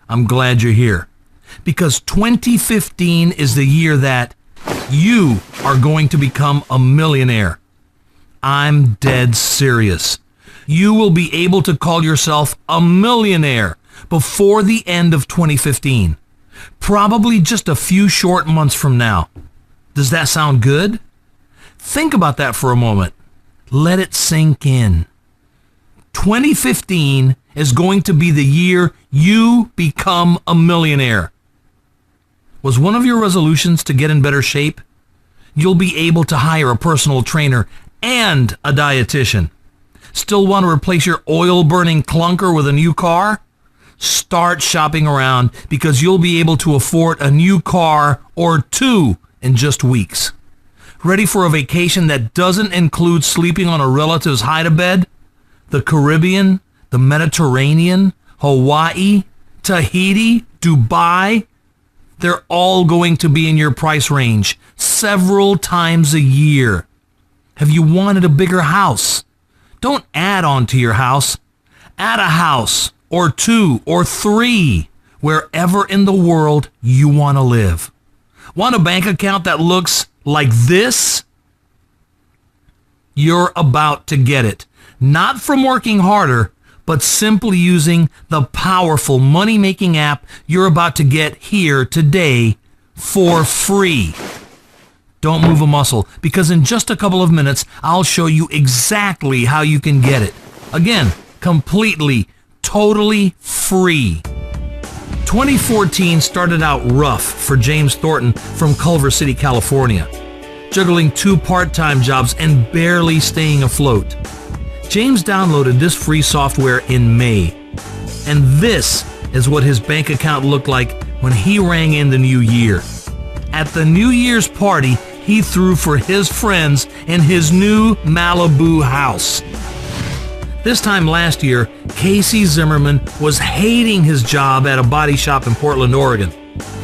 I'm glad you're here. Because 2015 is the year that you are going to become a millionaire. I'm dead serious. You will be able to call yourself a millionaire before the end of 2015. Probably just a few short months from now. Does that sound good? Think about that for a moment. Let it sink in. 2015 is going to be the year you become a millionaire. Was one of your resolutions to get in better shape? You'll be able to hire a personal trainer and a dietitian. Still want to replace your oil-burning clunker with a new car? Start shopping around because you'll be able to afford a new car or two in just weeks. Ready for a vacation that doesn't include sleeping on a relative's hide-a-bed? The Caribbean, the Mediterranean, Hawaii, Tahiti, Dubai? They're all going to be in your price range several times a year. Have you wanted a bigger house? Don't add on to your house. Add a house or two or three wherever in the world you want to live. Want a bank account that looks like this? You're about to get it. Not from working harder, but simply using the powerful money-making app you're about to get here today for free. Don't move a muscle, because in just a couple of minutes, I'll show you exactly how you can get it. Again, completely, totally free. 2014 started out rough for James Thornton from Culver City, California, juggling 2 part-time jobs and barely staying afloat. James downloaded this free software in May, and this is what his bank account looked like when he rang in the new year. At the New Year's party, he threw for his friends in his new Malibu house. This time last year, Casey Zimmerman was hating his job at a body shop in Portland, Oregon.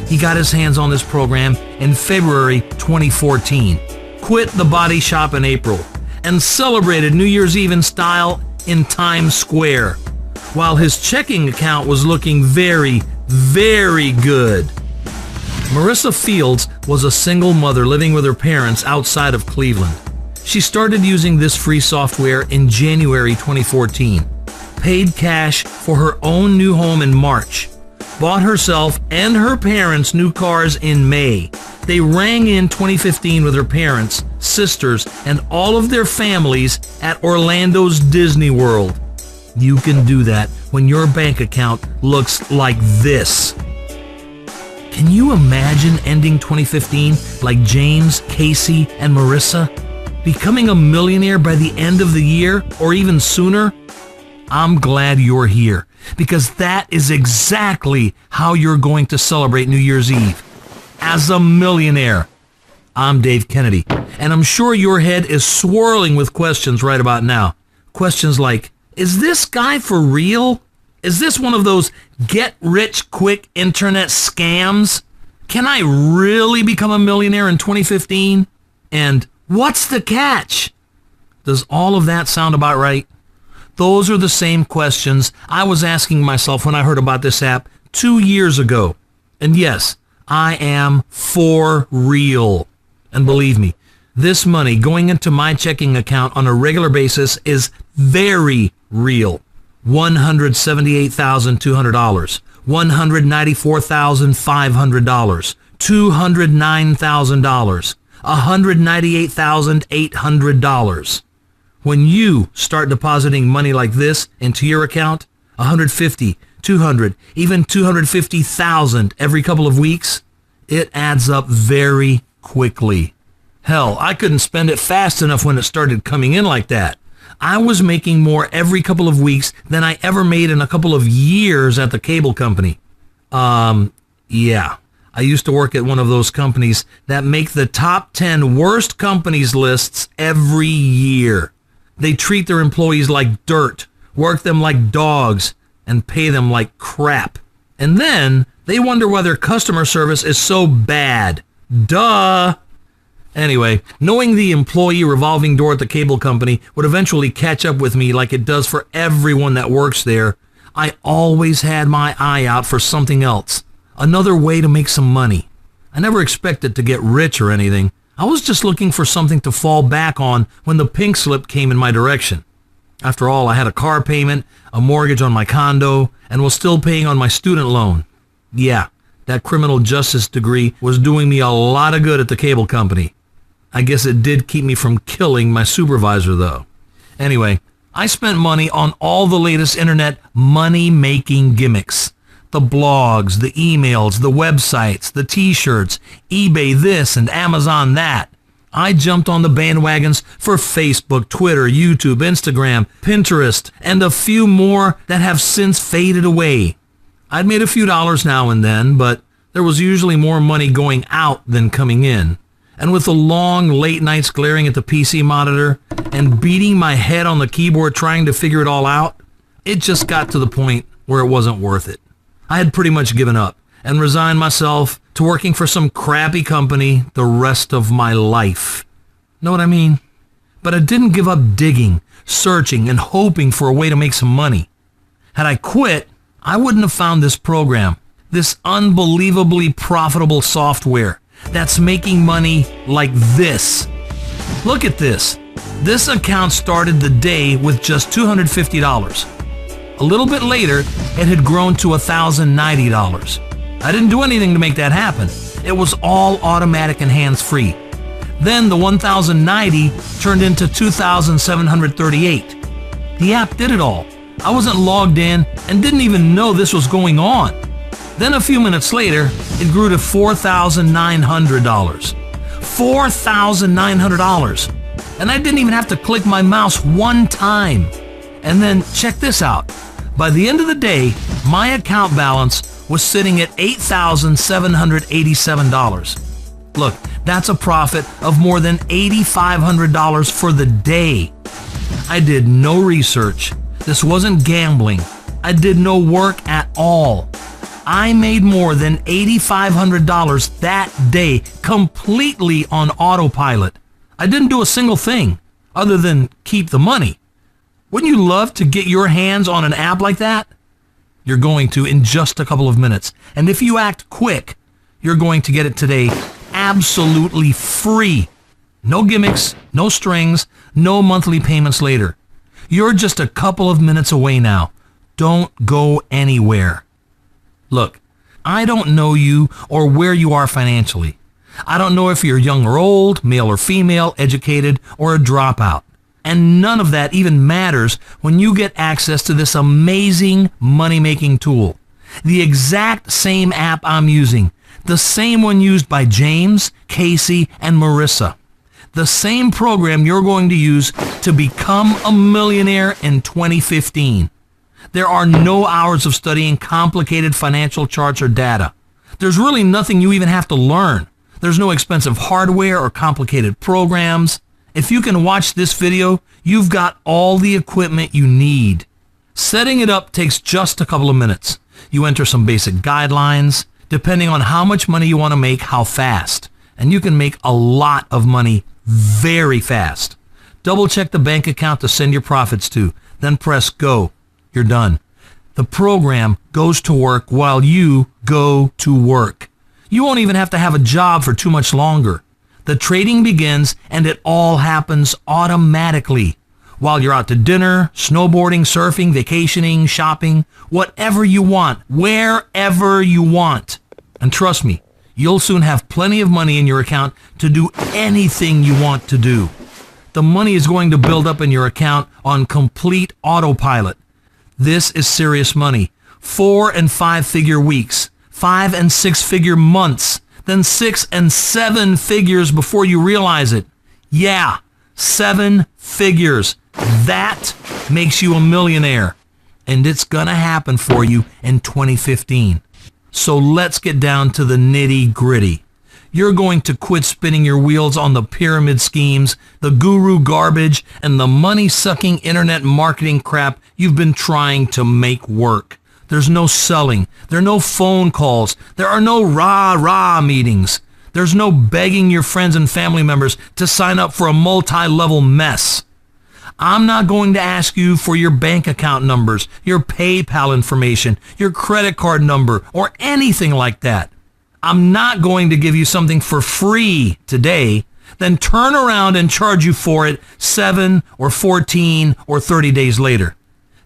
He got his hands on this program in February 2014, quit the body shop in April, and celebrated New Year's Eve in style in Times Square, while his checking account was looking very, very good. Marissa Fields was a single mother living with her parents outside of Cleveland. She started using this free software in January 2014, paid cash for her own new home in March, bought herself and her parents new cars in May. They rang in 2015 with her parents, sisters, and all of their families at Orlando's Disney World. You can do that when your bank account looks like this. Can you imagine ending 2015 like James, Casey, and Marissa? Becoming a millionaire by the end of the year or even sooner? I'm glad you're here, because that is exactly how you're going to celebrate New Year's Eve. As a millionaire. I'm Dave Kennedy, and I'm sure your head is swirling with questions right about now. Questions like, is this guy for real? Is this one of those get-rich-quick internet scams? Can I really become a millionaire in 2015? And what's the catch? Does all of that sound about right? Those are the same questions I was asking myself when I heard about this app 2 years ago. And yes, I am for real. And believe me, this money going into my checking account on a regular basis is very real. $178,200, $194,500, $209,000, $198,800. When you start depositing money like this into your account, $150,000, $200,000, even $250,000 every couple of weeks, it adds up very quickly. Hell, I couldn't spend it fast enough when it started coming in like that. I was making more every couple of weeks than I ever made in a couple of years at the cable company. Yeah. I used to work at one of those companies that make the top 10 worst companies lists every year. They treat their employees like dirt, work them like dogs, and pay them like crap. And then they wonder why their customer service is so bad. Duh! Anyway, knowing the employee revolving door at the cable company would eventually catch up with me like it does for everyone that works there, I always had my eye out for something else, another way to make some money. I never expected to get rich or anything. I was just looking for something to fall back on when the pink slip came in my direction. After all, I had a car payment, a mortgage on my condo, and was still paying on my student loan. Yeah, that criminal justice degree was doing me a lot of good at the cable company. I guess it did keep me from killing my supervisor, though. Anyway, I spent money on all the latest internet money-making gimmicks. The blogs, the emails, the websites, the t-shirts, eBay this and Amazon that. I jumped on the bandwagons for Facebook, Twitter, YouTube, Instagram, Pinterest, and a few more that have since faded away. I'd made a few dollars now and then, but there was usually more money going out than coming in. And with the long late nights glaring at the PC monitor and beating my head on the keyboard trying to figure it all out, it just got to the point where it wasn't worth it. I had pretty much given up and resigned myself to working for some crappy company the rest of my life. Know what I mean? But I didn't give up digging, searching, and hoping for a way to make some money. Had I quit, I wouldn't have found this program, this unbelievably profitable software that's making money like this. Look at this. This account started the day with just $250. A little bit later, it had grown to $1,090. I didn't do anything to make that happen. It was all automatic and hands-free. Then the $1,090 turned into $2,738. The app did it all. I wasn't logged in and didn't even know this was going on. Then a few minutes later, it grew to $4,900. $4,900. And I didn't even have to click my mouse one time. And then check this out. By the end of the day, my account balance was sitting at $8,787. Look, that's a profit of more than $8,500 for the day. I did no research. This wasn't gambling. I did no work at all. I made more than $8,500 that day completely on autopilot. I didn't do a single thing other than keep the money. Wouldn't you love to get your hands on an app like that? You're going to in just a couple of minutes. And if you act quick, you're going to get it today absolutely free. No gimmicks, no strings, no monthly payments later. You're just a couple of minutes away now. Don't go anywhere. Look, I don't know you or where you are financially. I don't know if you're young or old, male or female, educated or a dropout. And none of that even matters when you get access to this amazing money-making tool. The exact same app I'm using. The same one used by James, Casey, and Marissa. The same program you're going to use to become a millionaire in 2015. There are no hours of studying complicated financial charts or data. There's really nothing you even have to learn. There's no expensive hardware or complicated programs. If you can watch this video, you've got all the equipment you need. Setting it up takes just a couple of minutes. You enter some basic guidelines, depending on how much money you want to make, how fast. And you can make a lot of money very fast. Double check the bank account to send your profits to, then press go. You're done. The program goes to work while you go to work. You won't even have to have a job for too much longer. The trading begins and it all happens automatically. While you're out to dinner, snowboarding, surfing, vacationing, shopping, whatever you want, wherever you want. And trust me, you'll soon have plenty of money in your account to do anything you want to do. The money is going to build up in your account on complete autopilot. This is serious money. 4- and 5-figure weeks, 5- and 6-figure months, then 6- and 7 figures before you realize it. Yeah, 7 figures. That makes you a millionaire. And it's gonna happen for you in 2015. So let's get down to the nitty-gritty. You're going to quit spinning your wheels on the pyramid schemes, the guru garbage, and the money-sucking internet marketing crap you've been trying to make work. There's no selling. There are no phone calls. There are no rah-rah meetings. There's no begging your friends and family members to sign up for a multi-level mess. I'm not going to ask you for your bank account numbers, your PayPal information, your credit card number, or anything like that. I'm not going to give you something for free today, then turn around and charge you for it 7 or 14 or 30 days later.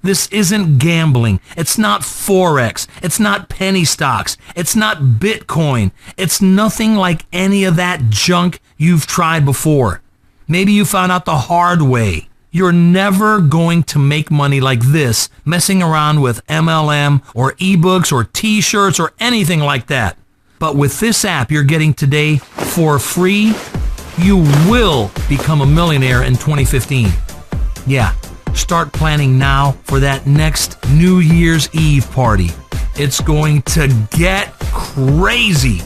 This isn't gambling. It's not Forex. It's not penny stocks. It's not Bitcoin. It's nothing like any of that junk you've tried before. Maybe you found out the hard way. You're never going to make money like this messing around with MLM or ebooks or t-shirts or anything like that. But with this app you're getting today for free, you will become a millionaire in 2015. Yeah. Start planning now for that next New Year's Eve party. It's going to get crazy.